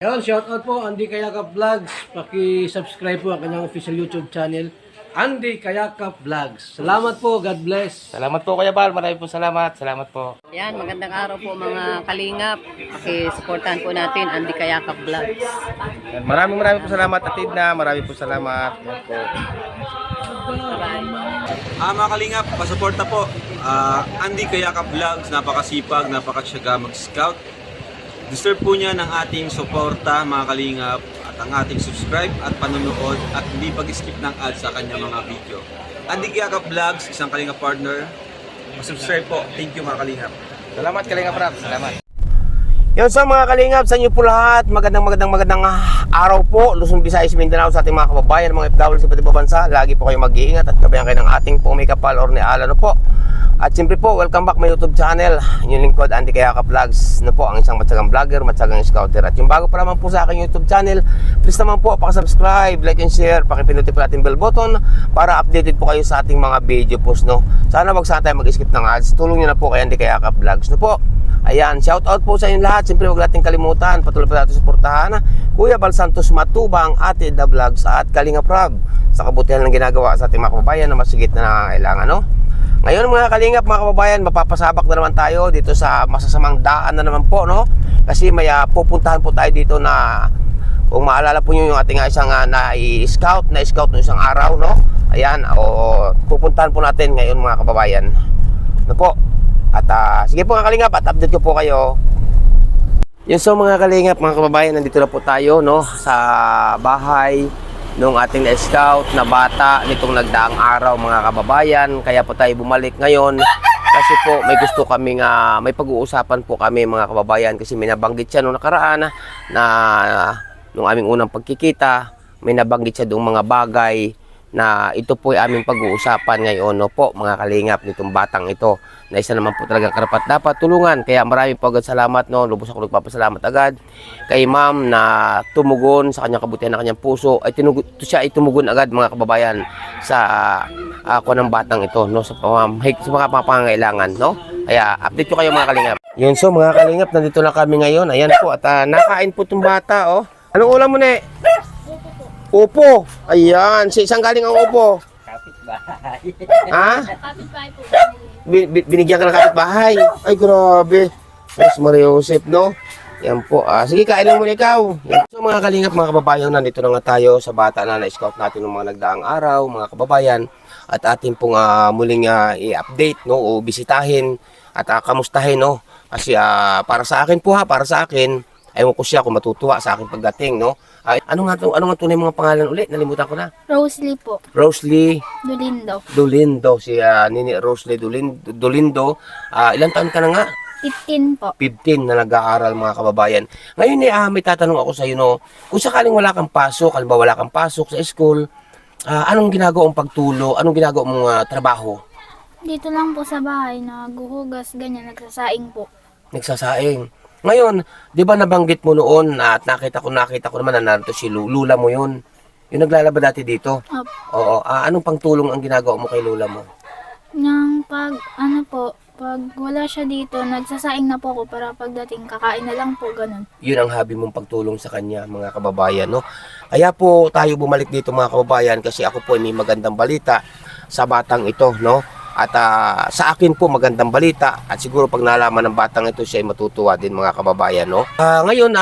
Ayun, shoutout po Andy Kayakap Vlogs. Paki-subscribe po ang kanyang official YouTube channel, Andy Kayakap Vlogs. Salamat po, God bless. Salamat po Kuya Bal, maraming po salamat. Salamat po. Yan, magandang araw po mga kalingap. Paki-supportahan po natin Andy Kayakap Vlogs. Yan, maraming po salamat Atid na, maraming po salamat. Yan po. Mga kalingap, pasuporta po. Andy Kayakap Vlogs, napakasipag, napakasyaga mag-scout. Deserve po niya ng ating suporta mga kalingap at ang ating subscribe at panonood at hindi pag-skip ng ads sa kanya mga video. Andy Kayakap Vlogs, isang kalingap partner. Subscribe po. Thank you mga kalingap. Salamat Kalingap Rap, salamat. Yun sa mga kalingap, sa inyo po lahat, magandang araw po, Luzon, Visayas, Mindanao, sa ating mga kababayan, mga FW sa iba't ibang bansa. Lagi po kayo mag-iingat at gabayan kayo ng ating pumikapal or ni Alano po. At siyempre po, welcome back my YouTube channel, yung lingkod Andy Kayakap Vlogs na po, ang isang matsagang vlogger, matsagang scouter. At yung bago pa naman po sa aking YouTube channel, please naman po, pakisubscribe, like and share, pakipinutin po natin bell button para updated po kayo sa ating mga video post, no. Sana wag sana tayo mag-skip ng ads, tulong nyo na po kay Andy Kayakap Vlogs, no po. Ayan, shout out po sa inyo lahat. Siyempre huwag natin kalimutan, patuloy pa natin suportahan Kuya Bal Santos Matubang, Ate The Vlogs at Kalingap Rab sa kabutihan ng ginagawa sa ating mga kababayan na masigit na nangangailangan, no? Ngayon mga kalingap, mga kababayan, mapapasabak na naman tayo dito sa masasamang daan na naman po, no? Kasi may pupuntahan po tayo dito na, kung maalala po nyo yung ating isang na-scout no isang araw, no? Ayan, pupuntahan po natin ngayon mga kababayan, no po. At sige po mga kalingap, at update ko po kayo. Yun, so mga kalingap, mga kababayan, nandito na po tayo, no, sa bahay nung ating na-scout na bata nitong nagdaang araw mga kababayan. Kaya po tayo bumalik ngayon kasi po may gusto kaming may pag-uusapan po kami mga kababayan, kasi may nabanggit siya nung nakaraan na nung aming unang pagkikita, may nabanggit siya doong mga bagay na ito po ay aming pag-uusapan ngayon, no po mga kalingap, nitong batang ito na isa naman po talagang karapat dapat tulungan. Kaya marami po agad salamat, no, lubos ako nagpapasalamat agad kay ma'am na tumugon sa kanyang kabutihan ng kanyang puso, ay siya ay tumugon agad mga kababayan sa ako ng batang ito, no, sa mga pangangailangan, no. Kaya update ko kayo mga kalingap. Yun, so mga kalingap, nandito na kami ngayon. Ayan po, at nakain po itong bata, oh. Anong ulam mo na? Upo. Ayan. Si isang galing ang upo. Kapitbahay. Ha? Kapitbahay po. Binigyan ka ng kapitbahay. Ay, grabe. Mas Maria Joseph, no? Yan po. Sige, kain lang muna ikaw. Yan. So, mga kalingap, mga kababayan, nandito na nga tayo sa bata na na-scout natin ng mga nagdaang araw, mga kababayan. At atin pong muling i-update, no? O bisitahin at kamustahin, no? Kasi para sa akin po para sa akin, ayaw ko siya kung matutuwa sa aking pagdating, no? Ano nga tunay mga pangalan ulit? Nalimutan ko na. Rosalie po. Rosalie Dolindo. Si Nini Rosalie Dolindo. Ilang taon ka na nga? 15 po. 15 na nag-aaral mga kababayan. Ngayon may tatanong ako sa iyo, no? Kung sakaling wala kang pasok, halimbawa wala kang pasok sa school, anong ginagawa mong pagtulo? Anong ginagawa mong trabaho? Dito lang po sa bahay, naghuhugas, ganyan, nagsasaing po. Nagsasaing. Ngayon, di ba nabanggit mo noon at nakita ko naman na narito si Lula mo yun. Yung naglalaba dati dito. Opo. Oo. Anong pangtulong ang ginagawa mo kay Lula mo? Pag wala siya dito, nagsasaing na po ako para pagdating, kakain na lang po, ganun. Yun ang hobby mong pagtulong sa kanya, mga kababayan, no? Kaya po tayo bumalik dito mga kababayan kasi ako po ay may magandang balita sa batang ito, no? At sa akin po magandang balita at siguro pag nalaman ng batang ito siya ay matutuwa din mga kababayan, no? Ngayon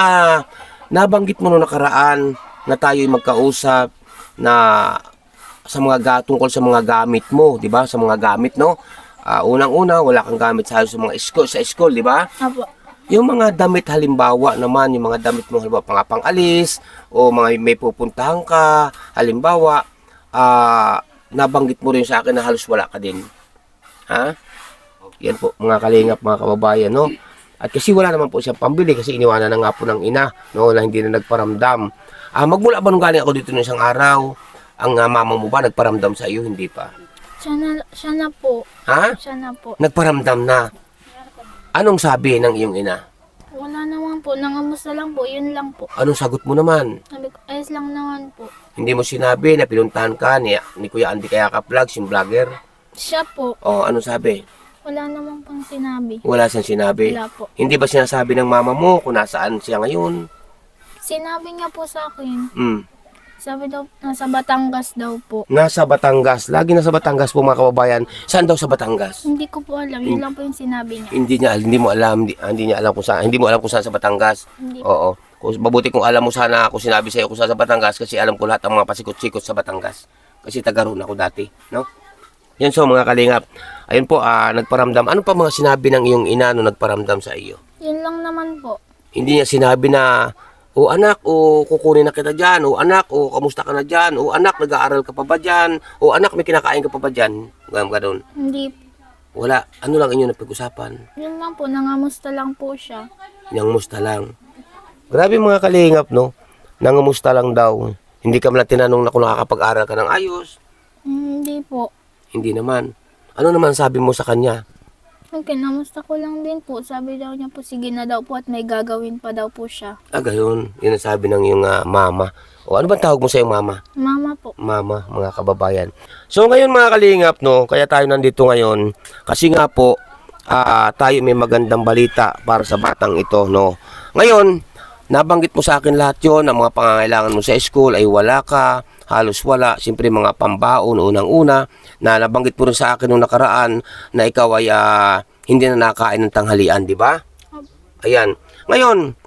nabanggit mo noong nakaraan na tayo ay magkausap na tungkol sa mga gamit mo, di ba? Sa mga gamit, no? Unang-una wala kang gamit sa mga school, di ba? Opo. Yung mga damit halimbawa naman, yung mga damit mo halimbawa pang-alis o mga may pupuntahan ka, halimbawa nabanggit mo rin sa akin na halos wala ka din. Ha? Yan po mga kalingap, mga kababayan, no? At kasi wala naman po siyang pambili kasi iniwanan na nga po ng ina, no, na hindi na nagparamdam. Magmula ba nung galing ako dito ng isang araw, ang mama mo ba nagparamdam sa iyo? Hindi pa. Siya na po. Ha? Siya na po. Nagparamdam na. Anong sabi ng iyong ina? Wala naman po, nangamusta lang po, yun lang po. Anong sagot mo naman? Sabi ko, ayos lang naman po. Hindi mo sinabi na pinuntahan ka ni Kuya Andy Kayakap Vlogs, yung vlogger? Siya po, Anong sabi? wala naman pang sinabi. Wala siyang sinabi. Wala po. Hindi ba sinasabi ng mama mo kung nasaan siya ngayon? Sinabi niya po sa akin, Hmm. sabi daw, nasa Batangas daw po. Nasa Batangas. Lagi nasa Batangas po mga kababayan. Saan daw sa Batangas? Hindi ko po alam, yun lang po yung sinabi niya. Hindi mo alam, hindi niya alam kung saan, hindi mo alam kung saan sa Batangas. Hindi. Oo. Mabuti kung alam mo sana ako sinabi sa iyo kung saan sa Batangas kasi alam ko lahat ang mga pasikot-sikot sa Batangas. Kasi taga roon ako dati, no? Yan so mga kalingap. Ayun po, nagparamdam. Ano pa mga sinabi ng iyong ina nung nagparamdam sa iyo? Yun lang naman po. Hindi niya sinabi na, o anak, o kukunin na kita dyan, o anak, o kamusta ka na dyan, o anak, nag-aaral ka pa ba dyan, o anak, may kinakain ka pa ba dyan? Ganun. Hindi. Wala. Ano lang inyo napag-usapan? Yun lang po, nangamusta lang po siya. Nangamusta lang. Grabe mga kalingap, no? Nangamusta lang daw. Hindi ka man tinanong na kung nakakapag-aral ka ng ayos. Hindi po. Hindi naman. Ano naman sabi mo sa kanya? Okay, namusta ko lang din po. Sabi daw niya po, sige na daw po at may gagawin pa daw po siya. Gayon. Yun ang sabi ng iyong mama. O ano ba tawag mo sa iyong mama? Mama po. Mama, mga kababayan. So ngayon mga kalingap, no? Kaya tayo nandito ngayon. Kasi nga po, tayo may magandang balita para sa batang ito, no? Ngayon, nabanggit mo sa akin lahat yon, ang mga pangangailangan mo sa school ay wala ka, halos wala. Siyempre mga pambaon, unang-una, na nabanggit mo rin sa akin nung nakaraan na ikaw ay hindi na nakain ng tanghalian, di ba? Ayan. Ngayon,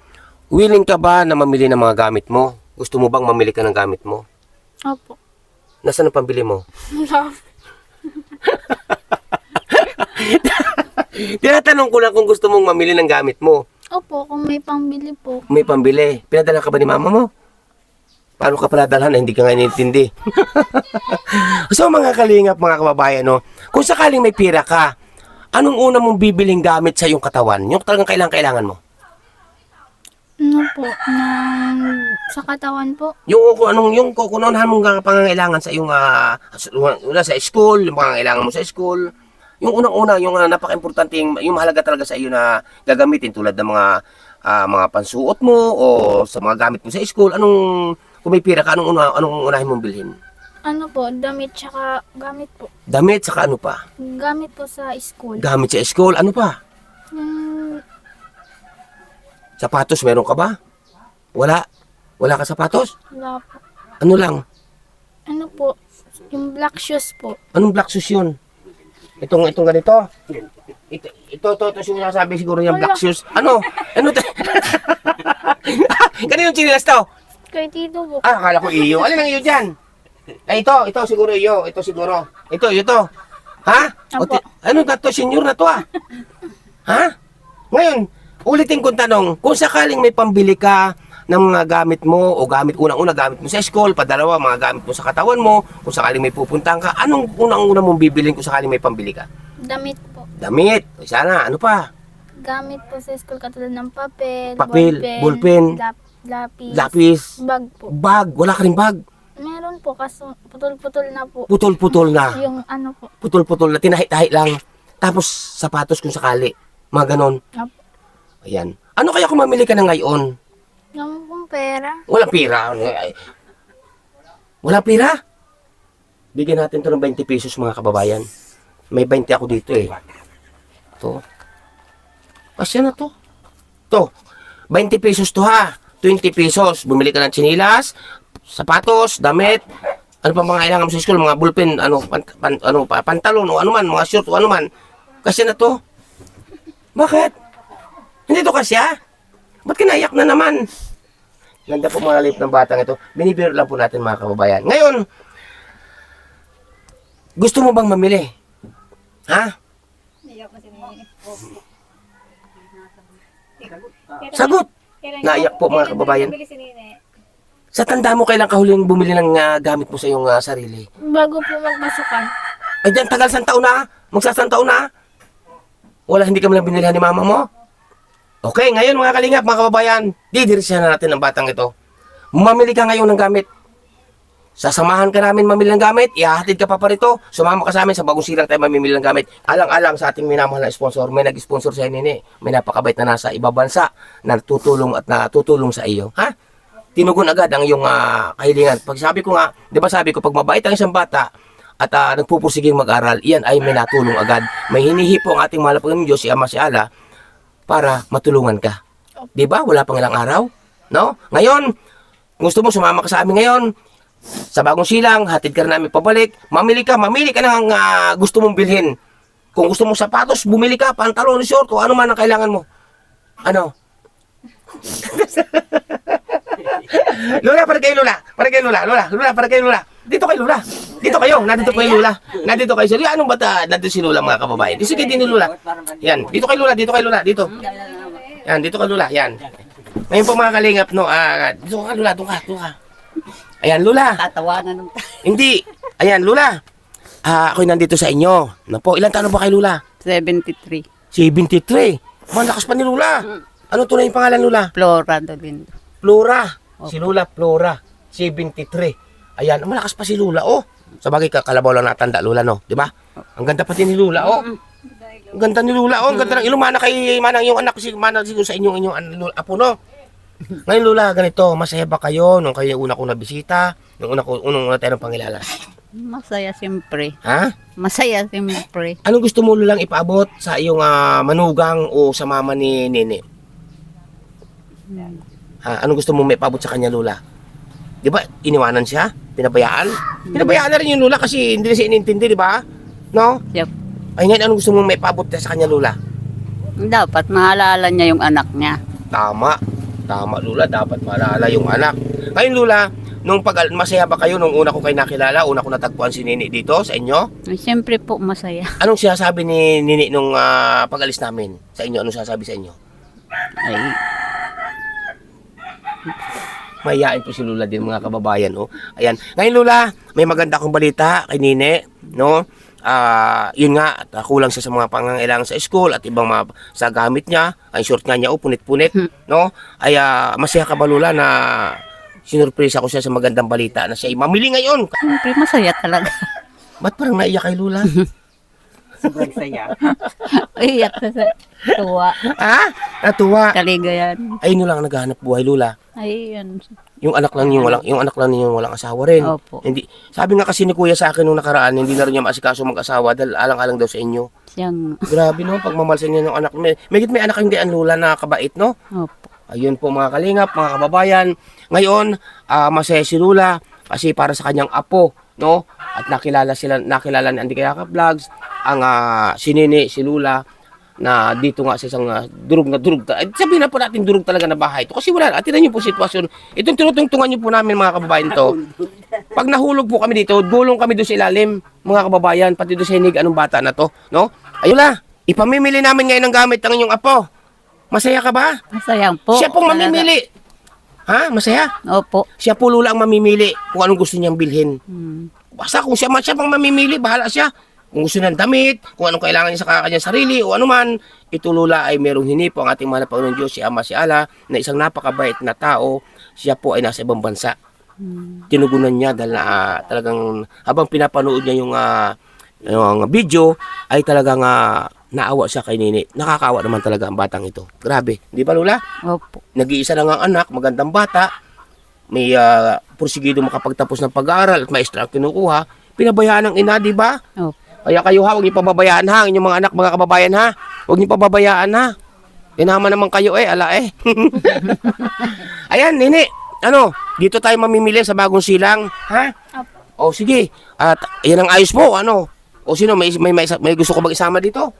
willing ka ba na mamili ng mga gamit mo? Gusto mo bang mamili ka ng gamit mo? Opo. Nasaan ang pambili mo? Tinatanong ko lang kung gusto mong mamili ng gamit mo. Opo, kung may pangbili po. May pambili. Pinadala ka ba ni mama mo? Paano ka pala dalhan? Hindi ka nga inintindi. So mga kalingap, mga kababayan, no? Kung sakaling may pira ka, anong una mong bibiling gamit sa iyong katawan? Yung talagang kailangan mo? Ano po, sa katawan po. Yung kung ano mong pangangailangan sa iyong una sa school, yung pangangailangan mo sa school. Yung unang-una, yung napaka-importante, yung mahalaga talaga sa iyo na gagamitin tulad ng mga pansuot mo o sa mga gamit mo sa school. Kung may pira ka, anong unahin mong bilhin? Ano po, damit tsaka gamit po. Damit, saka ano pa? Gamit po sa school. Gamit sa school, ano pa? Yung, Sapatos, meron ka ba? Wala. Wala ka sapatos? wala po. Ano lang? Ano po, yung black shoes po. Anong black shoes yun? Itong ganito? Ito sinasabi siguro yung black shoes. Ano? Kanino yung chinilas to? Kay Tito po. Akala ko iyo. Alin ang iyo dyan? Ito siguro iyo. Ito siguro. Ito. Ha? Apo. Ano na to? Senior na to Ha? Ngayon, ulitin kong tanong, kung sakaling may pambili ka ng mga gamit mo o unang-una gamit mo sa school, padalawa mga gamit mo sa katawan mo, kung sakaling may pupuntahan ka, anong unang-una mong bibilin kung sakaling may pambili ka? Damit po. Damit. Sana, ano pa? Gamit po sa school katulad ng papel, Ballpen, lapis, lapis, bag po. bag. Wala ka rin bag. Meron po, kaso putol-putol na po. Putol-putol na. Yung ano po. Putol-putol na, tinahi-tahi lang. Tapos, sapatos kung sakali. Mga ganon. Apo. Ayan. Ano kaya kung mamili ka na ngayon? Yung pong pera. Wala pira. Wala pira? Bigyan natin to ng 20 pesos mga kababayan. May 20 ako dito eh. To. Asya na to. To. 20 pesos to ha. 20 pesos. Bumili ka ng tsinilas, sapatos, damit. Ano pa mga kailangan mo sa school? Mga ballpen, pantalon o anuman, mga short o anuman. Kasi na to. Bakit? Hindi to kasya? Ba't kinayak na naman? Ganda po mga lip ng batang ito. Binibiro lang po natin mga kababayan. Ngayon, gusto mo bang mamili? Ha? Sagot! Naiyak po mga kababayan. Sa tanda mo, kailan ka huling bumili ng gamit mo sa iyong sarili? Bago po magpasukan. Ay, diyan, tagal sang taon na? Magsasang taon na? Wala, hindi ka man lang binilihan ni mama mo? Okay, ngayon mga kalingap, mga kababayan, didiretsahan na natin ang batang ito. Mamili ka ngayon ng gamit. Sasamahan ka namin mamili ng gamit, ihahatid ka pa rito, sumama ka sa amin sa Bagong Silang tayo mamimili ng gamit. Alang-alang sa ating minamahal na sponsor, may nag-sponsor sa nini, may napakabait na nasa ibang bansa na tutulong at natutulong sa iyo. Ha? Tinugon agad ang iyong kahilingan. Pag sabi ko nga, di ba sabi ko, pag mabait ang isang bata at nagpupursiging mag-aral, iyan ay may natulong agad. May hinihipo ang ating mahal na Panginoon Diyos, si Ama si Allah, para matulungan ka. Di ba? Wala pang ilang araw. No? Ngayon, gusto mo sumama ka sa amin ngayon, sa Bagong Silang, hatid ka na namin pabalik, mamili ka ng gusto mong bilhin. Kung gusto mong sapatos, bumili ka, pantalon, short, kung ano man ang kailangan mo. Ano? Lola, para kay Lola. Para kay Lola. Lola, para kay Lola. Dito kay Lola. Dito kayo. Nandito kay Lola. Nandito kayo. Sige, anong bata? Nandito si Lola, mga kababayan. Sige, din ni Lola. Yan. Dito kay Lola. Dito kay Lola. Dito. Yan. Dito kay Lola. Yan. Ngayon po mga kalingap, no. Dito ka, Lola. Doon ka. Ayan, Lola. Tatawanan ng Hindi. Ayan, Lola. Ako'y nandito sa inyo. Po, ilang taon ba kay Lola? 73. 73. Malakas pa ni Lola. Ano tunay yung pangalan, Lola? Flora Dolindo. Flora. Si Lola Flora. 73. Ayan, malakas pa si Lola, oh. Sa bagay, kalabaw lang natanda, Lola, no? Di ba? Ang ganda pati ni Lola, oh. Ang ganda ni Lola, oh. Ang ganda ng ilong. Manang yung anak, manang siguro sa inyong apo, no? Ngayon, Lola, ganito, masaya ba kayo nung kayo una kong nabisita? Nung unang tayo ng pangilala? Masaya siyempre. Ha? Masaya siyempre. Anong gusto mo, Lolang, ipaabot sa iyong manugang o sa mama ni Nene? Ha? Anong gusto mo may paabot sa kanya, Lola? Di ba, iniwanan siya? Pinabayaan? Pinabayaan na rin yung Lola kasi hindi na siya inintindi, di ba? No? Yep. Ay ngayon, anong gusto mo may paabot sa kanya, Lola? Dapat maalala niya yung anak niya. Tama, Lola, dapat maalala yung anak. Ngayon, Lola, nung masaya ba kayo nung una ko kayo nakilala, una ko natagpuan si Nini dito sa inyo? Ay, siyempre po masaya. Anong sinasabi ni Nini nung pag-alis namin sa inyo? Anong sinasabi sa inyo? Ay, Mayayain po si Lola din, mga kababayan, oh. Ayan. Ngayon, Lola, may maganda akong balita kay Nini, no? Yun nga, kulang siya sa mga pangangailangan sa school at ibang mga sa gamit niya. Ang short nga niya, oh, punit-punit, no? Ay, masaya ka ba, Lola, na sinurpresa ko siya sa magandang balita na siya ay mamili ngayon? siyempre masaya talaga. Ba't parang naiyak kay Lola? Iyak sa tuwa. Ha? Natuwa. Kaligayan. Ay, yun lang ang naghahanap buhay, Lola. Ay, yan. Yung anak lang yung walang asawa rin. Opo. Hindi, sabi nga kasi ni Kuya sa akin nung nakaraan, hindi na rin niya maasikaso mag-asawa dahil alang-alang daw sa inyo. Siyang, Grabe, no, pagmamalsan niya ng anak. May anak hindi ang Lola na kabait, no? opo. Ayun po mga kalingap, mga kababayan. Ngayon, masaya si Lola kasi para sa kanyang apo, no? At nakilala ni Andy Kayakap Vlogs, ang si Nini, si Lola, na dito nga sa isang durug. Sabihin na po natin durug talaga na bahay ito. Kasi wala, atinan niyo po sitwasyon. Itong tinutungtungan niyo po namin mga kababayan to. Pag nahulog po kami dito, gulong kami doon sa ilalim, mga kababayan, pati doon sa hinig, anong bata na to, no? Ayun na, ipamimili namin ngayon ng gamit ng inyong apo. Masaya ka ba? Masaya po. Siya pong mamimili. Ha? Masaya? Opo. Siya po, Lola, ang mamimili kung anong gusto niyang bilhin. Basta kung siya pang mamimili, bahala siya. Kung gusto niyang damit, kung anong kailangan niya sa kanyang sarili o anuman, ito, Lola, ay merong hinipo ang ating mahal na Panginoon Diyos, si Ama, si Allah, na isang napakabait na tao. Siya po ay nasa ibang bansa. Tinugunan niya dahil talagang habang pinapanood niya yung video, ay talagang naawa siya kay Nini. Nakakaawa naman talaga ang batang ito. Grabe. Di ba, Lola? Opo. Nag-iisa lang ang anak, magandang bata, may porsigido makapagtapos ng pag-aaral at maestra ang kinukuha, pinabayaan ng ina, di ba? Opo. Kaya kayo huwag niyo pababayaan ha, ang inyong mga anak, mga kababayan ha. Huwag niyo pababayaan ha. Inama naman kayo ala eh. Ayan, Nini, dito tayo mamimili sa Bagong Silang, ha? O sige, at yan ang ayos mo, O sino, may gusto ko bang isama dito?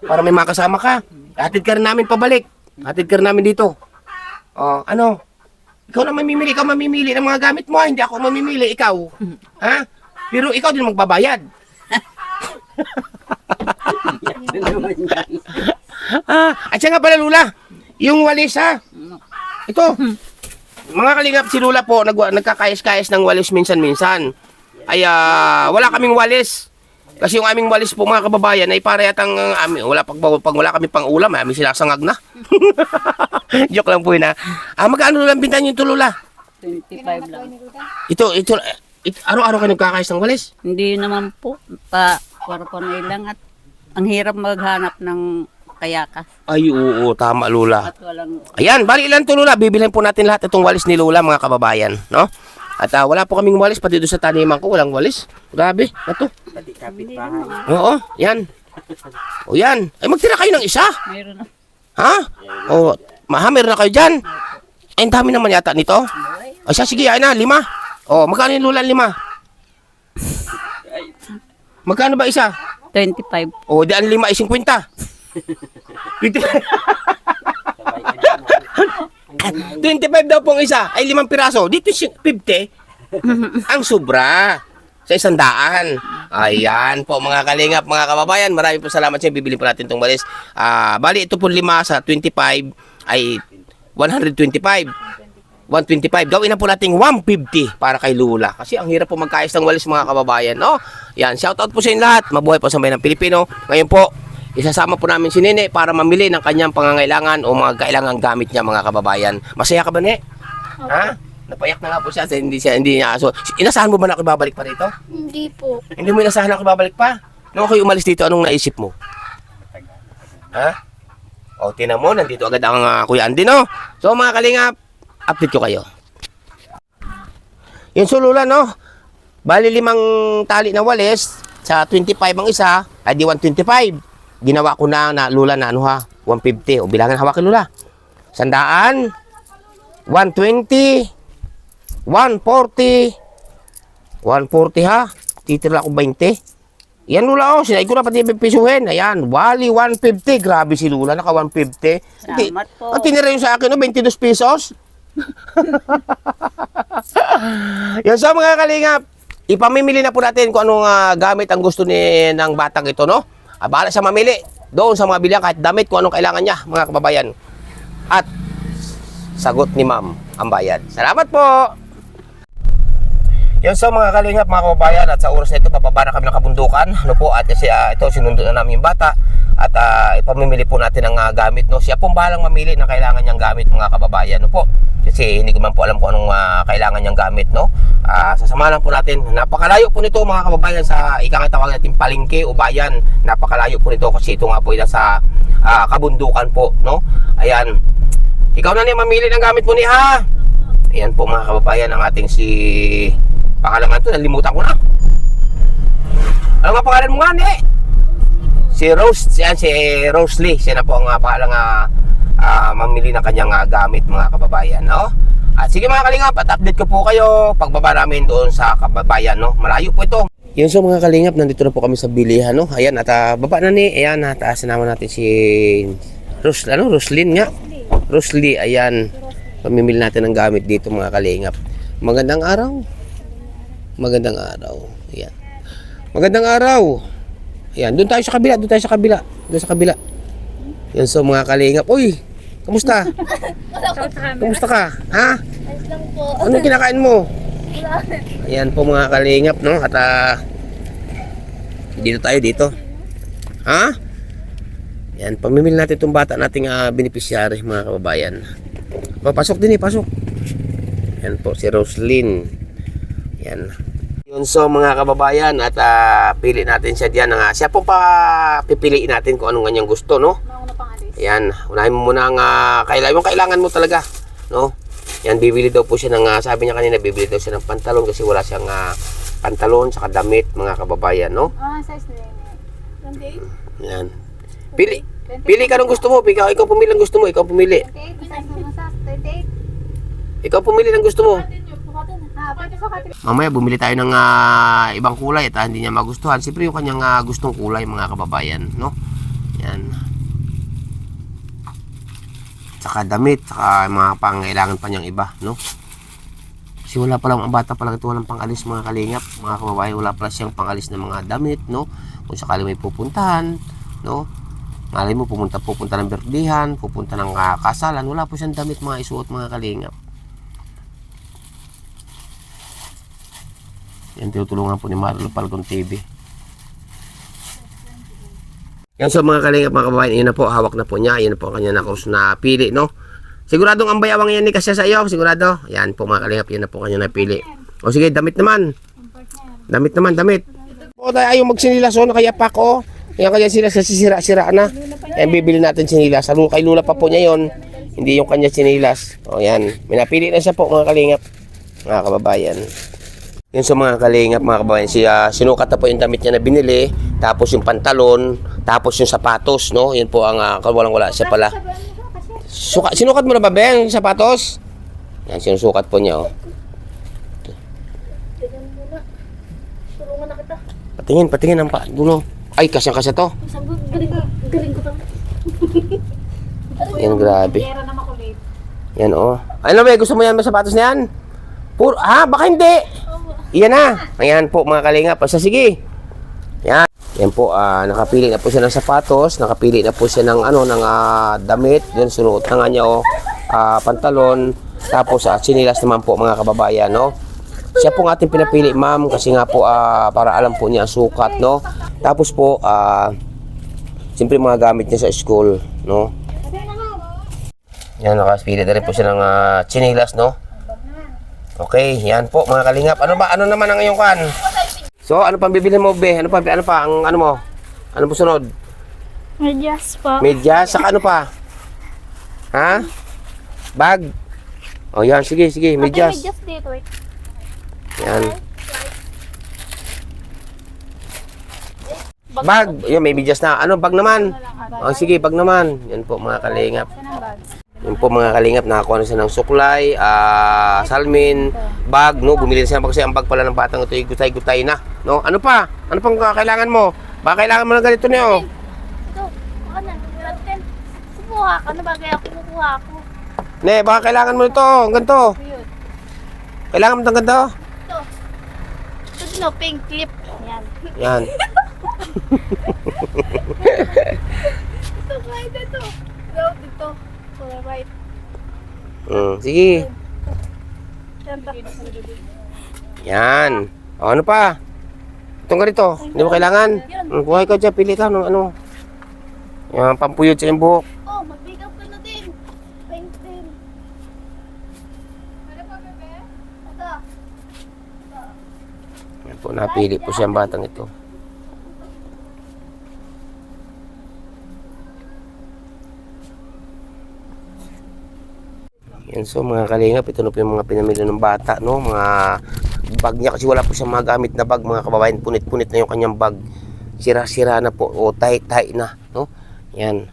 Para may makasama ka. Hatid ka rin namin pabalik. Hatid ka rin namin dito. O, ikaw na mamimili, ng mga gamit mo, hindi ako mamimili, ikaw. Ha? Pero ikaw din magbabayad. At siya nga pala, Lola, yung walis ha. Ito. Mga kalingap, si Lola po, nagkakayas-kayas ng walis minsan-minsan. Ay, wala kaming walis. Kasi yung aming walis po, mga kababayan, ay para yatang pag wala kami pang ulam, aming sinasangag na. Joke lang po yun ha. Magkano lang bintan yung Lola? 25 lang. Ito, araw-araw kayo nagkakayas ng walis? Hindi naman po. Para lang at ang hirap maghanap ng kayakas. Ay, oo, tama, Lola. At walang... Ayan, bali ilan to, Lola. Bibilhin po natin lahat itong walis ni Lola, mga kababayan, no? At wala po kaming walis, pati doon sa taniman ko, walang walis. Grabe, ito. Oo, yan. O yan. Ay, magtira kayo ng isa. Mayroon na. Ha? O, meron na kayo dyan. Ay, ang dami naman yata nito. Ay, siya, sige, ayun na, 5. Oh, magkano yung lulan 5? Magkano ba isa? 25. Oh, di ang 5 ay 50. 25 daw pong isa, ay 5 piraso. Dito 50. Ang sobra. Sa 100. Ayan po mga kalingap, mga kababayan. Maraming po salamat sa bibili po natin itong walis. Bali, ito po 5 sa 25 ay 125. 125. Gawin na po natin 150 para kay Lula. Kasi ang hirap po magkaayos ng walis mga kababayan. No? Yan, shoutout po sa inyo lahat. Mabuhay po sa bayan ng Pilipino. Ngayon po, isasama po namin si Nene para mamili ng kanyang pangangailangan o mga kailangang gamit niya mga kababayan. Masaya ka ba, Ne? Ha? Napayak na nga po siya. Hindi niya. So, inasahan mo ba na ako babalik pa rito? Hindi po. Hindi mo inasahan na ako babalik pa? Nung ako'y umalis dito, anong naisip mo? Ha? O, tinan mo, nandito agad ang Kuya Andy, no? So, mga kalingap, update ko kayo. Yung sulula, no? Bali 5 tali na walis, sa 25 ang isa, ay di 125. Ginawa ko na Lula na 150. O, bilangan hawakin Lula. 100, 120, 140, 140 ha. Titira ako 20. Yan Lula, sinay ko na pati pipisuhin. Ayan, wali 150. Grabe si Lula, naka 150. Salamat po. Ang tinira yung sa akin, 22 pesos. Yan sa mga kalingap. Ipamimili na po natin kung anong gamit ang gusto ng batang ito, no? Bahala siya mamili. Doon sa mga bilihan, kahit damit, kung anong kailangan niya, mga kababayan. At sagot ni ma'am ang bayad. Salamat po! Yan so mga kalingap, mga kababayan, at sa oras na ito, bababa na kami ng kabundukan. Ano po, at kasi ito, sinundo na namin yung bata. At ipamimili po natin ang gamit, no? Siya pong bahalang mamili ng kailangan niyang gamit, mga kababayan, no po? Kasi hindi ko man po alam kung anong kailangan niyang gamit, no? Sasamahan lang po natin. Napakalayo po nito, mga kababayan, sa ikakatawag natin palengke o bayan. Napakalayo po nito kasi ito nga po ila sa kabundukan po, no? Ayan. Ikaw na niya mamili ng gamit mo ni ha. Ayan po mga kababayan, ang ating si pangalan ito, nalimutan ko na. Ano nga pangalan mo nga ni? Si Rose, si Rosalie. Siya na po ang pangalang mamili ng kanyang gamit mga kababayan, no? At sige mga kalingap, at update ko po kayo pagbaba namin doon sa kababayan, no? Malayo po ito. Yun so mga kalingap, nandito na po kami sa bilihan, no? Ayan, at baba na ni, ayan, taas naman natin si Roslyn nga. Rosalie, ayan. Pamimili natin ng gamit dito mga kalingap. Magandang araw. Magandang araw. Ayan. Magandang araw. Ayan, doon tayo sa kabila, doon tayo sa kabila. Doon sa kabila. Yan so mga kalingap. Uy, kamusta? Kamusta ka? Ha? Ano kinakain mo? Ayan po mga kalingap, no? At dito tayo dito. Ha? Yan, pamimili natin itong bata nating beneficiary mga kababayan. Pasok din pasok. Yan po si Roslyn. Yan. Yun so mga kababayan, at pili natin siya diyan. Siya po pa pipiliin natin kung anong kanyang gusto, no? Yan, unahin mo muna ang kailangan mo talaga, no? Yan, bibili daw po siya ng sabi niya kanina, bibili daw siya ng pantalon kasi wala siyang pantalon saka damit mga kababayan, no? Size na yun. Yan. Pili ka ng gusto mo, ikaw pumili ng gusto mo, ikaw pumili. Ikaw pumili ng gusto mo. Mamaya bumili tayo ng ibang kulay at hindi niya magustuhan. Siyempre yung kanyang gustong kulay mga kababayan, no? Yan. Saka damit, saka mga pangailangan pa niyang iba, no? Kasi wala pa lang ang bata pa lang ito, walang pangalis mga kalingap, mga kababayan, wala pa siyang pangalis ng mga damit, no? Kung sakali may pupuntahan, no? Malay mo pupunta ng birthdayan, pupunta ng kasalan, wala po siyang damit mga isuot mga kalingap. Yan, tinutulungan po ni Marlo Palgon TV. Yan so mga kalingap, mga kababayan, yun na po, hawak na po niya, yun na po kanya na pili, no? Siguradong ang bayawang yan ni kasi sa iyo, sigurado. Yan po mga kalingap, yun na po kanya napili. O sige, damit naman. Damit. O tayo ayaw magsinilas, o nakayapak, o. Yan kanya sila sa sisira-sira na. Yan, bibili natin sinilas. Kay Lula pa po niya yon, hindi yung kanya sinilas. O yan, may napili na siya po mga kalingap, mga kababayan. Yun sa mga kalingap, mga kababayan, sinukat na po yung damit niya na binili, tapos yung pantalon, tapos yung sapatos, no? Yun po ang walang-wala siya pala. Sinukat mo na ba, Ben, yung sapatos? Yan, sinusukat po niya, oh. Patingin ang dulo. Ay, kasyang-kasya to. Yan, grabe. Yan, oh. Ano ba, gusto mo yan sa sapatos na yan? Baka hindi. Iyan na. Ayan po, mga kalingap. Basta sige. Yan. Yan po, nakapili na po siya ng sapatos. Nakapili na po siya ng, ng damit. Yan, sunuot na nga niya, oh. Pantalon. Tapos, sinilas naman po, mga kababayan, no? Siya po ang ating pinapili, ma'am, kasi nga po para alam po niya ang sukat, no? Tapos po, siyempre mga gamit niya sa school, no? Yan, nakapili na rin po siya ng chinilas, no? Okay, yan po mga kalingap. Ano naman ang iyong kan? So, ano pang bibili mo, be? Ano pa ang ano mo? Ano po sunod? Medyas po. Medyas, saka ano pa? Ha? Bag? Oh, yan, sige, medyas. Medyas dito eh. Yan. Bag. Yan, may medyas na. Bag naman? Oh, sige, bag naman. Yan po mga kalingap. Yan po mga kalingap. Nakakuha na siya ng suklay, salmin, bag, no? Bumili na siya kasi ang bag pala ng batang ito ay gutay-gutay na, no? Ano pa? Ano pang kailangan mo? Baka kailangan mo ng ganito niyo. Ito, natin. Kumuha ka na bagay ako kumukuha ako. Ne, baka kailangan mo ito. Ganito. Kailangan mo ng ganito? Ito, pink clip. Yan. Yan. Ito, kahit ito. Dito. Right. Sige. Yan. O, ano pa? Itong ganito. Hindi mo kailangan. Buhay ka dyan. Pili ka. Ano? Yan, pampuyod sa iyong buhok. Oh, mag-make up ka na din. Paint din. Ano pa, bebe? Ito. Yan po, napili po siyang batang ito. Yan, so mga kalingap, ito na po yung mga pinamili ng bata, no? Mga bag niya, kasi wala po siyang mga gamit na bag, mga kababayan. Punit-punit na yung kanyang bag. Sira-sira na po, o tahi-tahi na, no? Yan.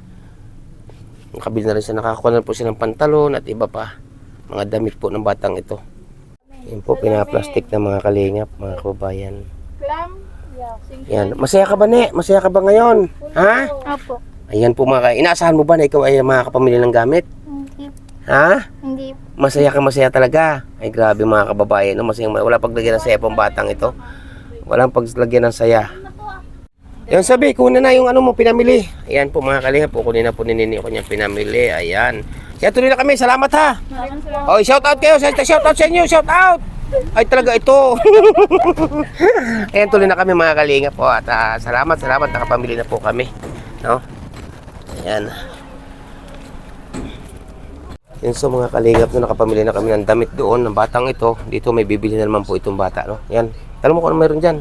Nakabili na rin siya, nakakuha na po siya ng pantalon at iba pa. Mga damit po ng batang ito. Yan po, pinaplastic na mga kalingap, mga kababayan. Yan. Masaya ka ba, ne? Masaya ka ba ngayon? Ha? Opo. Ayan po mga inaasahan mo ba na ikaw ay makakapamili ng gamit? Hindi. Ha? Hindi. Masaya talaga. Ay grabe mga kababayan, no? Masaya, wala paglagyan ng saya pang batang ito. Walang paglagyan ng saya. Yan, sabi, kunin na yung ano mo pinamili. Ayan po mga kalingap, kunin na po ni Nini ko niyang pinamili. Ayan. Kaya tuloy na kami, salamat ha. Oh, shout out kayo, shout out sa inyo, shout out. Ay talaga ito. Ayan, tuloy na kami mga kalingap po. At salamat, nakapamili na po kami. No? Ayan. Yan, so mga kalingap, no, nakapamili na kami ng damit doon ng batang ito. Dito may bibili na naman po itong bata, no? Yan. Alam mo kung ano meron dyan?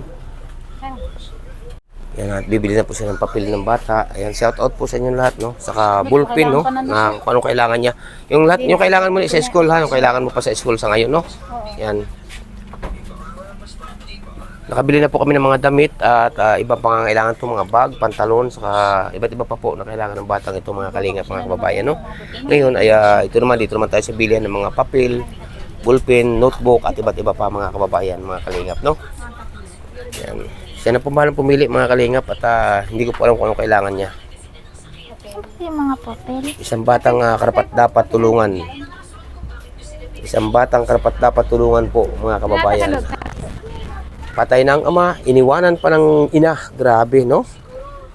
Yan, at bibili na po siya ng papel ng bata. Ayan, shout out po sa inyo lahat, no? Saka ballpen, no? Na kung anong kailangan niya. Yung lahat, yung kailangan mo sa school, ha? Yung kailangan mo pa sa school sa ngayon, no? Yan. Nakabili na po kami ng mga damit at iba pang kailangan to, mga bag, pantalon, saka iba't iba pa po na kailangan ng batang ito, mga kalingap, mga kababayan, no? Ngayon ay dito naman tayo sa bilihan ng mga papel, ballpen, notebook at iba't iba pa mga kababayan, mga kalingap, no? Yan. Siya na po bahalang pumili, mga kalingap, at hindi ko po alam kung anong kailangan niya. Yung mga papel. Isang batang karapat-dapat tulungan. Isang batang karapat-dapat tulungan po, mga kababayan. Patay ng ama, iniwanan pa ng ina. Grabe, no?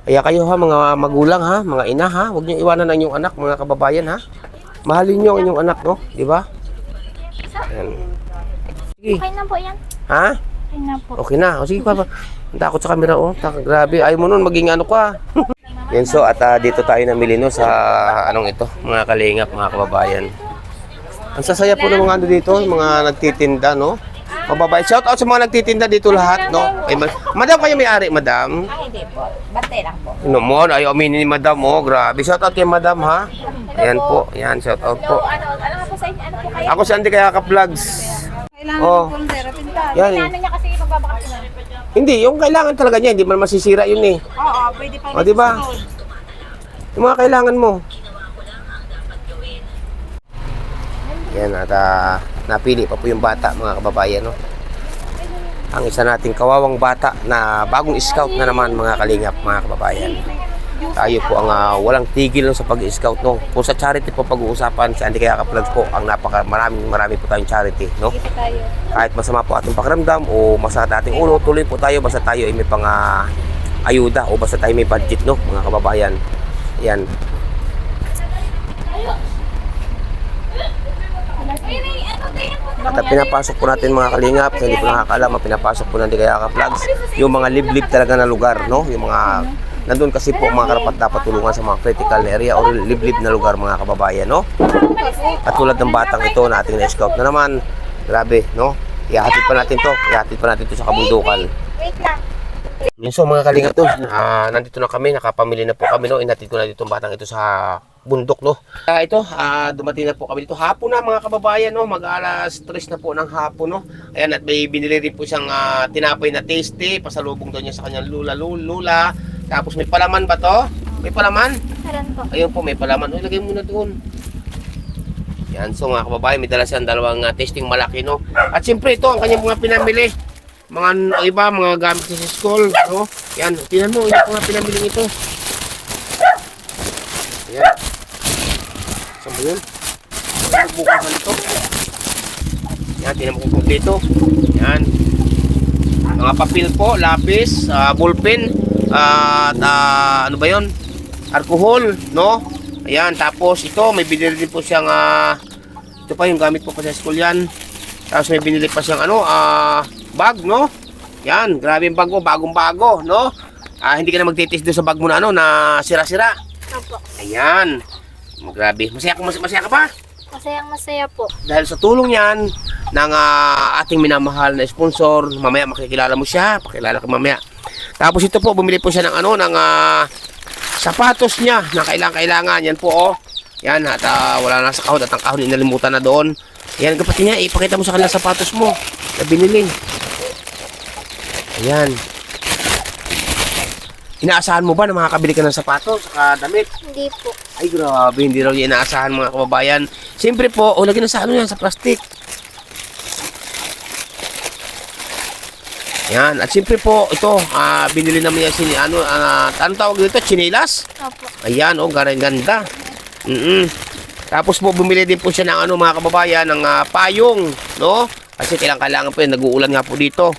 Kaya kayo ha, mga magulang ha, mga ina ha, huwag niyo iwanan ang inyong anak, mga kababayan ha. Mahalin niyo ang inyong anak, no? Di ba? Yan. Sige. Okay na po yan. Ha? Okay na po. Okay na. O sige pa. Ang takot sa camera, oh. Grabe, ayaw mo nun, maging ano ka. Yan, so, at dito tayo namili, no, sa anong ito, mga kalingap, mga kababayan. Ang sasaya po ng mga ano dito, mga nagtitinda, no? Mababae. Shout out sa mga nagtitinda dito lahat, no? Ay, madam, kayo may-ari, madam? Ay, hindi po. Bante lang po. Ano mo? Ay, aminin ni madam, oh. Grabe. Shout out kay madam, ha? Ayan po. Ayan, shout out po. Ano po sa inyo? Ano po kayo? Ako si Andy Kayakap Vlogs. Oh. Yan. Ano niya kasi magbabakas na? Hindi, yung kailangan talaga niya. Hindi man masisira yun, eh. Oo, pwede pa. O, diba? Yung mga kailangan mo. Yan, at napili pa po yung bata mga kababayan, no? Ang isa nating kawawang bata na bagong scout na naman mga kalingap, mga kababayan. Tayo po ang walang tigil no, sa pag-scout, no? Kung sa charity po pag-uusapan, sa Andy Kayakap Vlogs po, ang marami po tayong charity, no? Kahit masama po ating pakiramdam o masakit ating ulo, tuloy po tayo basta tayo ay may pang ayuda o basta tayo may budget, no, mga kababayan. Yan. At pinapasok po natin mga kalingap, sa hindi po nakakaalam, pinapasok po natin kaya ka-vlogs yung mga liblib talaga na lugar, no? Yung mga nandun kasi po mga karapat dapat tulungan sa mga critical na area o liblib na lugar mga kababayan, no? At tulad ng batang ito na ating na-scout na naman, grabe, no? Ihatid pa natin to sa kabundukan. So mga kalingap to, nandito na kami, nakapamili na po kami, no? Inatid ko na dito ang batang ito sa bundok, no? Dumating na po kami dito. Hapon na mga kababayan, no? Mag-alas 3 na po ng hapon, no? Ayan, at may binili rin po siyang tinapay na tasty. Pasalubong daw niya sa kanyang lula. Tapos may palaman ba to? May palaman? Meron po. Ayun po, may palaman. Lagay mo na doon. Yan, so mga kababayan, may dala siyang dalawang tasting malaki, no? At siyempre ito, ang kanyang mga pinamili. Mga iba, mga gamit sa school, no? Yan, tingnan mo, yung mga pinamili ito. Yan. Saan ba yun? Bukasan ito. Yan, tingnan mo kung kompleto. Yan. Mga papel po, lapis, ballpen, at ano ba yun? Alcohol, no? Ayan, tapos ito, may binili din po siyang, ito pa yung gamit po pa sa school yan. Tapos may binili pa siyang, bag, no? Yan, grabe yung bag mo, bagong-bago, no? Hindi ka na magtitis doon sa bag mo na, na sira-sira. Opo. Ayan. Grabe. Masaya ka ba? Masayang-masaya po. Dahil sa tulong yan ng ating minamahal na sponsor, mamaya makikilala mo siya, pakilala ka mamaya. Tapos ito po, bumili po siya ng sapatos niya na kailangan. Yan po, oh. Yan, at wala na sa kahon at ang kahon inalimutan na doon. Yan, kapatid niya, ipakita mo sa kanila sapatos mo na binili. Ayan. Inaasahan mo ba na makakabili ka ng sapatos at damit? Hindi po. Ay, grabe, hindi raw niya inaasahan mga kababayan. Siyempre po, lagyan na sa yan, sa plastic. Yan, at siyempre po, ito, binili naman niya anong tawag dito? Chinelas? Opo. Ayan, ganda. Tapos po, bumili din po siya ng mga kababayan, ng payong, no? Kasi kailangan po yan, nag-uulan nga po dito.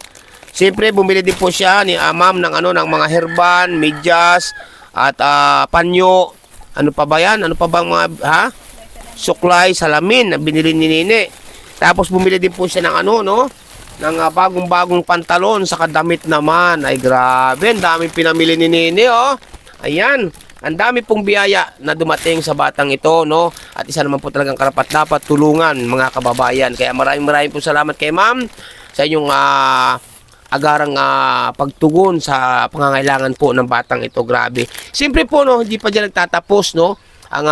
Siyempre, bumili din po siya ni ma'am ng ng mga herban, medyas, at panyo. Ano pa ba yan? Ano pa bang mga, suklay, salamin na binili ni Nene. Tapos bumili din po siya ng ng bagong-bagong pantalon sa kadamit naman. Ay grabe, ang daming pinamili ni Nene, oh. Ayan, ang dami pong biyaya na dumating sa batang ito, no? At isa naman po talagang karapat-dapat tulungan mga kababayan. Kaya maraming po salamat kay ma'am sa inyong agarang pagtugon sa pangangailangan po ng batang ito. Grabe. Siyempre po, no, hindi pa dyan nagtatapos, no, ang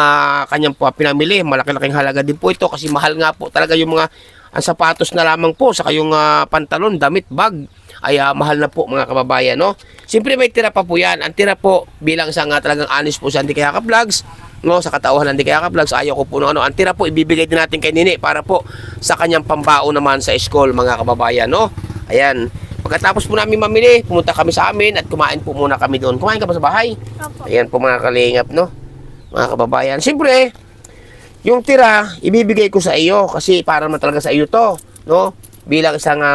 kanyang po pinamili. Malaki-laking halaga din po ito kasi mahal nga po talaga yung mga ang sapatos na lamang po sa kayong pantalon, damit, bag ay mahal na po mga kababayan, no. Siyempre may tira pa po yan. Ang tira po bilang isang talagang honest po sa Andy Kayakap Vlogs, no, sa katauhan ng Andy Kayakap Vlogs, ayaw ko po ng ang tira po ibibigay din natin kay Nene para po sa kanyang pambao naman sa school mga kababayan, no. Ayan. Pagkatapos po namin mamili, pumunta kami sa amin at kumain po muna kami doon. Kumain ka ba sa bahay? Opo. Ayan po mga kalingap, no? Mga kababayan. Siyempre, yung tira, ibibigay ko sa iyo kasi para naman talaga sa iyo to, no? Bilang isang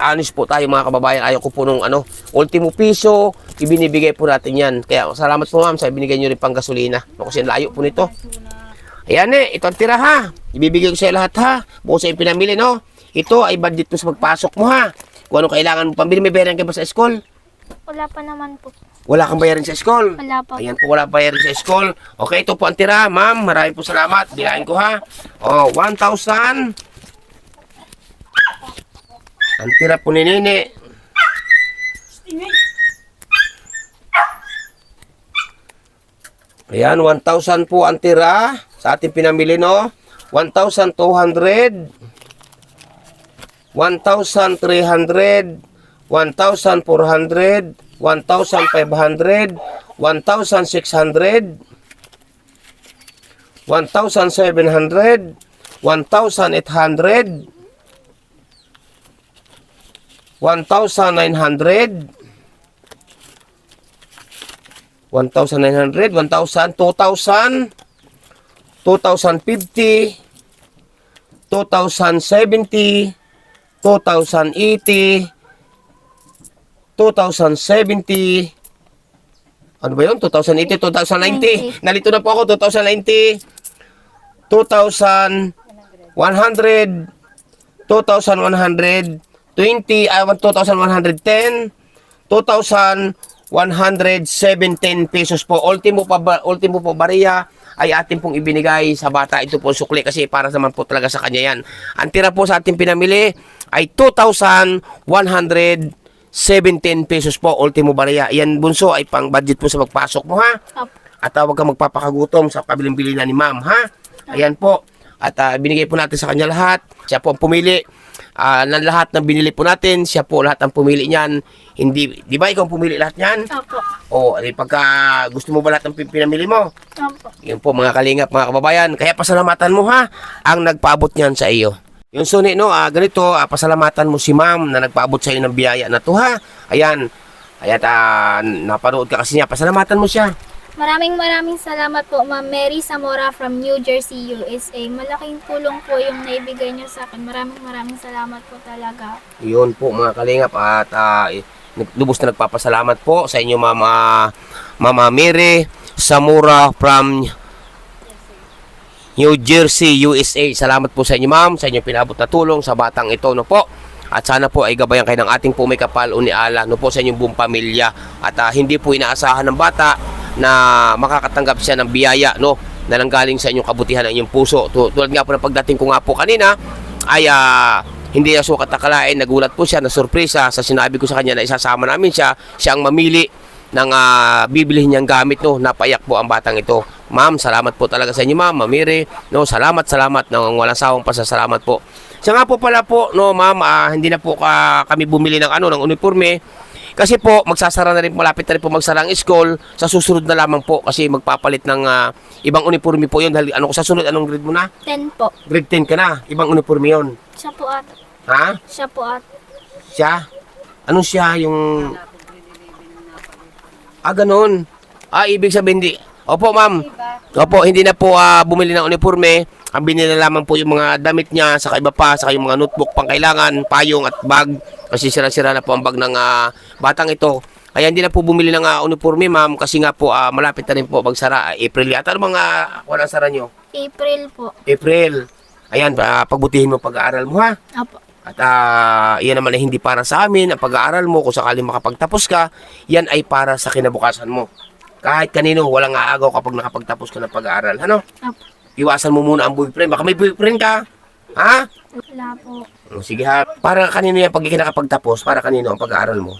honest po tayo mga kababayan. Ayaw ko po nung ultimo piso, ibinibigay po natin yan. Kaya salamat po ma'am sa ibinigay nyo rin pang gasolina. No, kasi layo po nito. Ayan ito ang tira ha. Ibibigay ko sa iyo lahat ha. Buko sa yung pinamili, no? Ito ay budget mo sa pagpasok mo ha. Kung ano kailangan mo pambili, may bayaran ka ba sa school? Wala pa naman po. Wala kang bayaran sa school? Wala pa. Ayan po, wala bayaran sa school. Okay, ito po ang tira, ma'am. Maraming po salamat. Bilain ko ha. 1,000. Ang tira po ni Nene. Ayan, 1,000 po ang tira sa ating pinamili, no? 1,200. 1,300, 1,400, 1,500, 1,600, 1,700, 1,800, 1,900, 1,800, 1,900, 1,900, 1,000, 2,000, 2,050, 2,070, 2,080, 2,070, ano ba yun? 2,080, 2,090. Nalito na po ako, 2,090, 2,100, 2,120, 2,110, 2,117 pesos po. Ultimo po bariya ay atin pong ibinigay sa bata. Ito po sukli kasi para naman po talaga sa kanya yan. Ang tira po sa ating pinamili ay 2,117 pesos po. Ultimo bariya. Yan bunso ay pang budget po sa magpasok mo ha. Opo. At huwag kang magpapakagutom sa kabiling-bili na ni ma'am ha. Ayan po. At binigay po natin sa kanya lahat. Siya po ang pumili. Ng lahat ng binili po natin, siya po lahat ang pumili niyan. Hindi, di ba ikaw ang pumili lahat niyan? Opo. O, pagka gusto mo ba lahat ng pinamili mo? Opo. Yun po mga kalingap, mga kababayan. Kaya pasalamatan mo ha, ang nagpaabot niyan sa iyo. Yung suni, no, ganito, pasalamatan mo si ma'am na nagpaabot sa iyo ng biyaya na to ha. Ayan, napanood ka kasi niya, pasalamatan mo siya. Maraming salamat po, Ma'am Mary Zamora from New Jersey, USA. Malaking tulong po yung naibigay niyo sa akin. Maraming salamat po talaga. Yun po mga kalingap at lubos na nagpapasalamat po sa inyo Mama Mary Zamora from New Jersey, USA. Salamat po sa inyo ma'am, sa inyong pinabot na tulong sa batang ito, no po. At sana po ay gabayan kayo ng ating may kapal o ni Allah, no po, sa inyong buong pamilya. At hindi po inaasahan ng bata na makakatanggap siya ng biyaya, no, na nanggaling sa inyong kabutihan ng inyong puso. Tulad nga po ng pagdating ko nga po kanina ay hindi niya sukat akalain, nagulat po siya, na sorpresa sa sinabi ko sa kanya na isasama namin siya ang mamili ng bibilihin niyang gamit, no. Napaiyak po ang batang ito. Ma'am, salamat po talaga sa inyo ma'am, Mamiri, no, salamat ng walang sawang pasasalamat po. Siya nga po pala po, no ma'am, hindi na po kami bumili ng ng uniforme. Kasi po, magsasara na rin, malapit na rin po magsara ang school. Sa susunod na lamang po, kasi magpapalit ng ibang uniforme po yun. Dahil sa sunod, anong grade mo na? 10 po. Grade 10 ka na, ibang uniforme yun. Siya po at. Ha? Siya po at. Siya? Anong siya yung... ganun. Ibig sabihin, hindi. Opo, ma'am. Opo, hindi na po bumili ng uniforme. Ang binili lamang po yung mga damit niya, saka iba pa, saka yung mga notebook pang kailangan, payong at bag. Kasi sira-sira na po ang bag ng batang ito. Kaya hindi na po bumili ng uniforme, ma'am, kasi nga po malapit na rin po magsara. April yata. Ano mga walang sara nyo? April po. April. Ayan, pagbutihin mo pag-aaral mo ha. Opo. At yan naman ay hindi para sa amin. Ang pag-aaral mo, kung sakaling makapagtapos ka, yan ay para sa kinabukasan mo. Kahit kanino, walang aagaw kapag nakapagtapos ka ng pag-aaral. Ano? Opo. Iwasan mo muna ang boyfriend. Baka may boyfriend ka. Ha? Wala po. Sige ha. Para kanino yan pag nakapagtapos? Para kanino ang pag-aaral mo?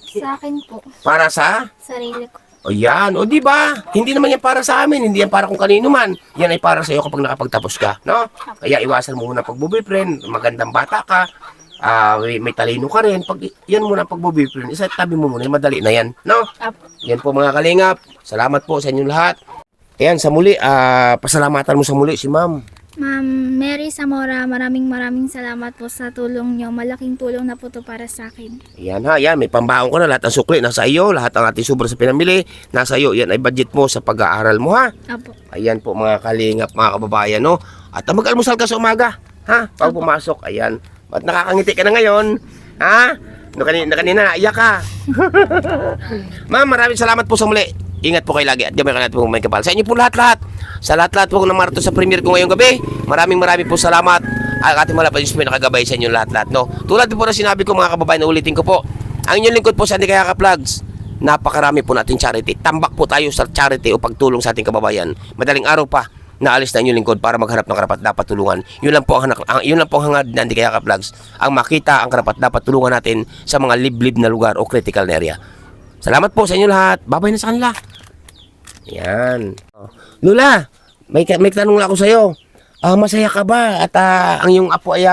Sa akin po. Para sa? Sarili ko. O yan. O di ba? Hindi naman yan para sa amin. Hindi yan para kung kanino man. Yan ay para sa iyo kapag nakapagtapos ka. No? Kaya iwasan mo muna pag-boyfriend. Magandang bata ka. May talino ka rin. Pag yan muna pag-boyfriend, isa tabi mo muna. Madali na yan. No? Opo. Yan po mga kalingap. Salamat po sa inyong lahat. Ayan, sa muli, pasalamatan mo sa muli si ma'am. Ma'am Mary Zamora, maraming salamat po sa tulong niyo. Malaking tulong na po to para sa akin. Ayan ha, yan, may pambaon ko na. Lahat ng sukli nasa iyo, lahat ng ating sobra sa pinamili, nasa iyo. Yan ay budget mo sa pag-aaral mo ha. Opo. Ayan po mga kalingap, mga kababayan, no? At mag-almusal ka sa umaga, ha? Pag pumasok, ayan. At nakakangiti ka na ngayon, ha? Kanina, naiyak ka. Ma'am, maraming salamat po sa muli. Ingat po kayo lagi at gabay ka natin po may kapal. Sa inyo po lahat-lahat. Sa lahat-lahat po ng maraton sa premiere ko ngayong gabi. Maraming po salamat. Ang ating mga lapad yung nakagabay sa inyo lahat-lahat. No? Tulad po na sinabi ko mga kababayan, na ulitin ko po. Ang inyong lingkod po sa Andy Kayaka Vlogs. Napakarami po natin charity. Tambak po tayo sa charity o pagtulong sa ating kababayan. Madaling araw pa, naalis na inyong lingkod para maghanap ng karapat dapat tulungan. Yun lang po ang hangad ng Andy Kayaka Vlogs. Ang makita ang karapat dapat tulungan natin sa mga liblib na lugar o critical na area. Salamat po sa inyo lahat. Babay na sa kanila. Yan. Lula, may tanong lang ako sa iyo. Masaya ka ba at ang iyong apo ay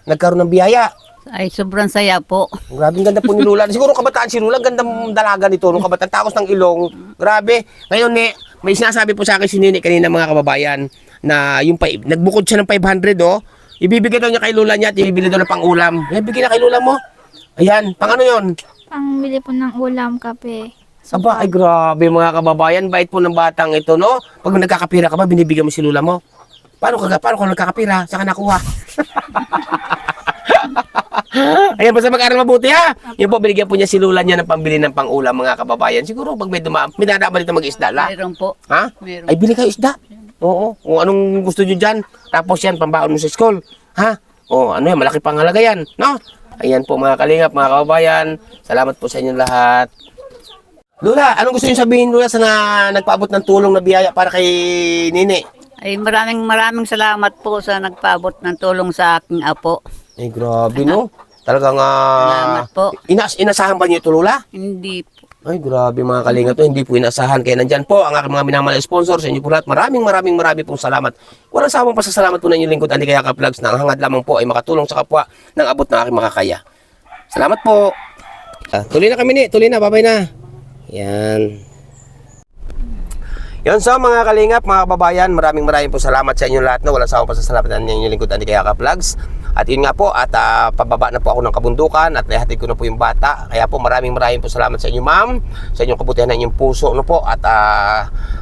nagkaroon ng biyaya? Ay, sobrang saya po. Grabe, ganda po ni Lula. Siguro kabataan si Lula, gandang dalaga nito. Nung kabataan, takos ng ilong. Grabe. Ngayon, may sinasabi po sa akin si Nini kanina mga kababayan na yung nagbukod siya ng 500 oh. Ibibigay daw niya kay Lola niya at ibibili daw ng pang-ulam. Ibibigay na kay Lola mo. Ayan, pang ano yun? Ang bili po ng ulam, kape. Aba, ay grabe mga kababayan. Bait po ng batang ito, no? Pag nagkakapira ka ba, binibigyan mo si Lola mo? Paano ka nagkakapira? Saan ka nakuha? Ayan, basta mag-aral mabuti ha. Yun po, binigyan po niya si Lola niya ng pambili ng pang-ulam mga kababayan. Siguro pag may dadaan dito mag-isda la. Mayroon po. Ha? Meron. Ay, bili kayo isda. Oo. Kung anong gusto nyo dyan. Tapos yan, pambaon mo sa school. Ha? O, ano yan, malaki pang halaga yan. No? Ayan po mga kalingap, mga kababayan. Salamat po sa inyong lahat. Lola, anong gusto nyo sabihin, Lola, sa nagpaabot ng tulong na biyaya para kay Nini? Ay maraming salamat po sa nagpaabot ng tulong sa aking apo. Ay, grabe, no? Talagang, Salamat po. inasahan ba niyo ito, Lola? Hindi po. Ay, grabe mga kalingap to. Hindi po inasahan. Kaya nandyan po ang aking mga minamahal na sponsor sa inyo po lahat. Maraming pong salamat. Walang sawang pasasalamat po na inyong lingkod, Andy Kayakap Vlogs, na ang hangad lamang po ay makatulong sa kapwa ng abot ng aking makakaya. Salamat po. Tuloy na kami ni. Tuloy na. Babay na. Yan. Yan so mga kalingap, mga kababayan, maraming po salamat sa inyo lahat. No? Walang sawang pasasalamat na inyong lingkod, Andy Kayakap Vlogs. At yun nga po, at pababa na po ako ng kabundukan at nahatid ko na po yung bata. Kaya po maraming po salamat sa inyo, ma'am, sa inyong kabutihan ng inyong puso, no po. At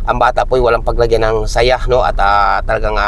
ang bata po ay walang paglagyan ng saya, no. At talagang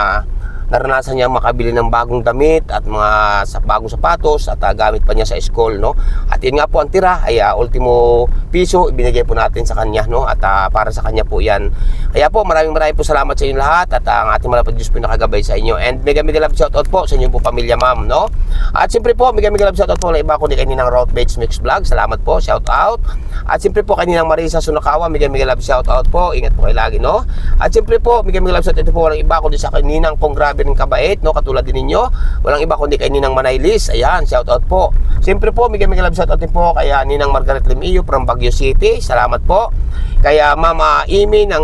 naranasan niya makabili ng bagong damit at mga bagong sapatos at gamit pa niya sa school, no. At yun nga po, ang tira ay ultimo piso ibinigay po natin sa kanya, no. At para sa kanya po yan. Kaya po maraming po salamat sa inyo lahat at ang ating malapad Diyos po nakagabay sa inyo. And mega love shoutout po sa inyong po pamilya, ma'am, no. At siyempre po mega love shoutout po na iba ko ni kaninang Route Bates Mix Vlog. Salamat po, shoutout. At siyempre po kaninang Marisa Sunakawa, mega love shoutout po. Ingat po kayo lagi, no. At siyempre po mega love shoutout po walang iba kundi sa kaninang pong grabe ng kabait, no, katulad din ninyo. Walang iba kundi kay Ninang Manaylis. Ayan, shoutout po. Siyempre po mega love shoutout din po kay Ninang Margaret Limillo from Baguio City. Salamat po. Kaya Mama Amy ng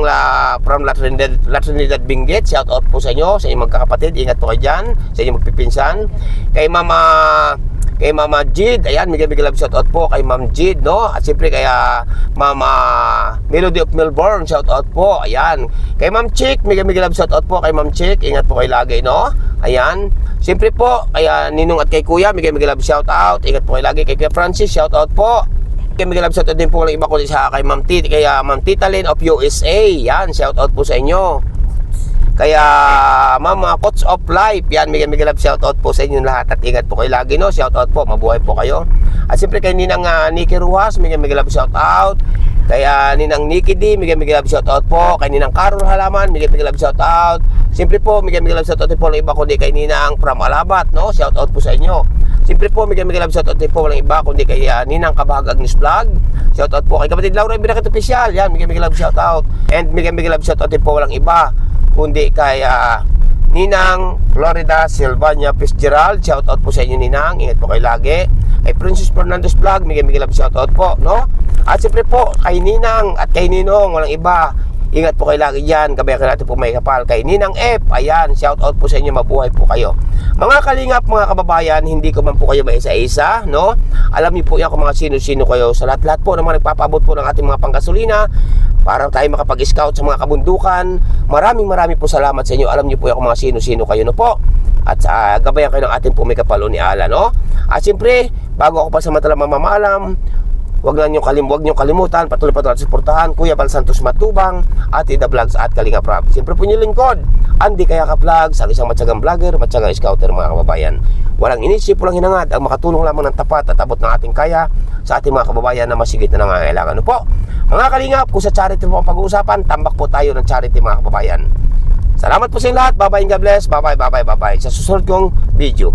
from La Trinidad Benguet, shout out po sa inyo, sa inyong magkakapatid. Ingat po kayo dyan, sa inyong magpipinsan. Kay Mama Jid, ayan, mega love shout out po kay Ma'am Jid, no. At siyempre kaya Mama Melody of Melbourne, shout out po. Ayan. Kay Ma'am Chick, mega love shout out po kay Ma'am Chick. Ingat po kayo lagi, no. Ayan. Siyempre po kaya Ninong at kay Kuya, mega love shout out. Ingat po kayo lagi. Kay Kuya Francis, shout out po. Kaya mega love shoutout din po lang iba ko sa kay Ma'am Tita, kaya Ma'am Tita Lynn of USA. Yan, shoutout po sa inyo. Kaya Mama Coach of Life, yan, mega love shoutout po sa inyo lahat at ingat po kayo lagi, no. Shoutout po, mabuhay po kayo. At siyempre kay Ninang Nikki Ruhas, mega love shoutout. Kaya Ninang Nikki D, mega love shoutout po. Kay Ninang Carol Halaman, mega love shoutout. Siyempre po, mega love shoutout din po lang iba kundi kay Ninang from Alabat, no. Shoutout po sa inyo. Siyempre po, mega love shoutout din po walang iba kundi kay Ninang Kabahag Agnes Vlog. Shoutout po kay kapatid Laura Binakit Official. Yan, mega love shoutout. And mega love shoutout din po walang iba kundi kay Ninang Florida Silvania Fitzgerald. Shoutout po sa inyo, Ninang. Ingat po kayo lagi. Kay Princess Fernandez Vlog, mega love shoutout po, no. At siyempre po kay Ninang at kay Ninong walang iba. Ingat po kayo lagi dyan. Gabayan ka natin po may kapal. Kay Ninang F, ayan, shout out po sa inyo. Mabuhay po kayo. Mga kalingap, mga kababayan, hindi ko man po kayo maisa-isa, no? Alam niyo po yan kung mga sino-sino kayo. Sa lahat-lahat po ng mga nagpapaabot po ng ating mga panggasolina para tayo makapag-scout sa mga kabundukan. Maraming po salamat sa inyo. Alam niyo po yan kung mga sino-sino kayo, no po? At gabayan kayo ng ating po may kapal ni Ala, no? At siyempre, bago ako pa sa matalang mamamalam, Huwag nyo kalimutan, patuloy suportahan Kuya Bal Santos Matubang, Ate The Vlogs at Kalinga Prab. Siyempre po nyo lingkod, Andy Kayakap Vlogs, ang isang matyagang vlogger, matyagang scouter, mga kababayan. Walang inisip, walang hinangad, ang makatulong lamang ng tapat at abot ng ating kaya sa ating mga kababayan na masigit na nangangailangan. Ano po? Mga kalingap, kung sa charity po ang pag-uusapan, tambak po tayo ng charity, mga kababayan. Salamat po sa inyo lahat. Bye-bye, God bless. Bye-bye. Sa susunod kong video.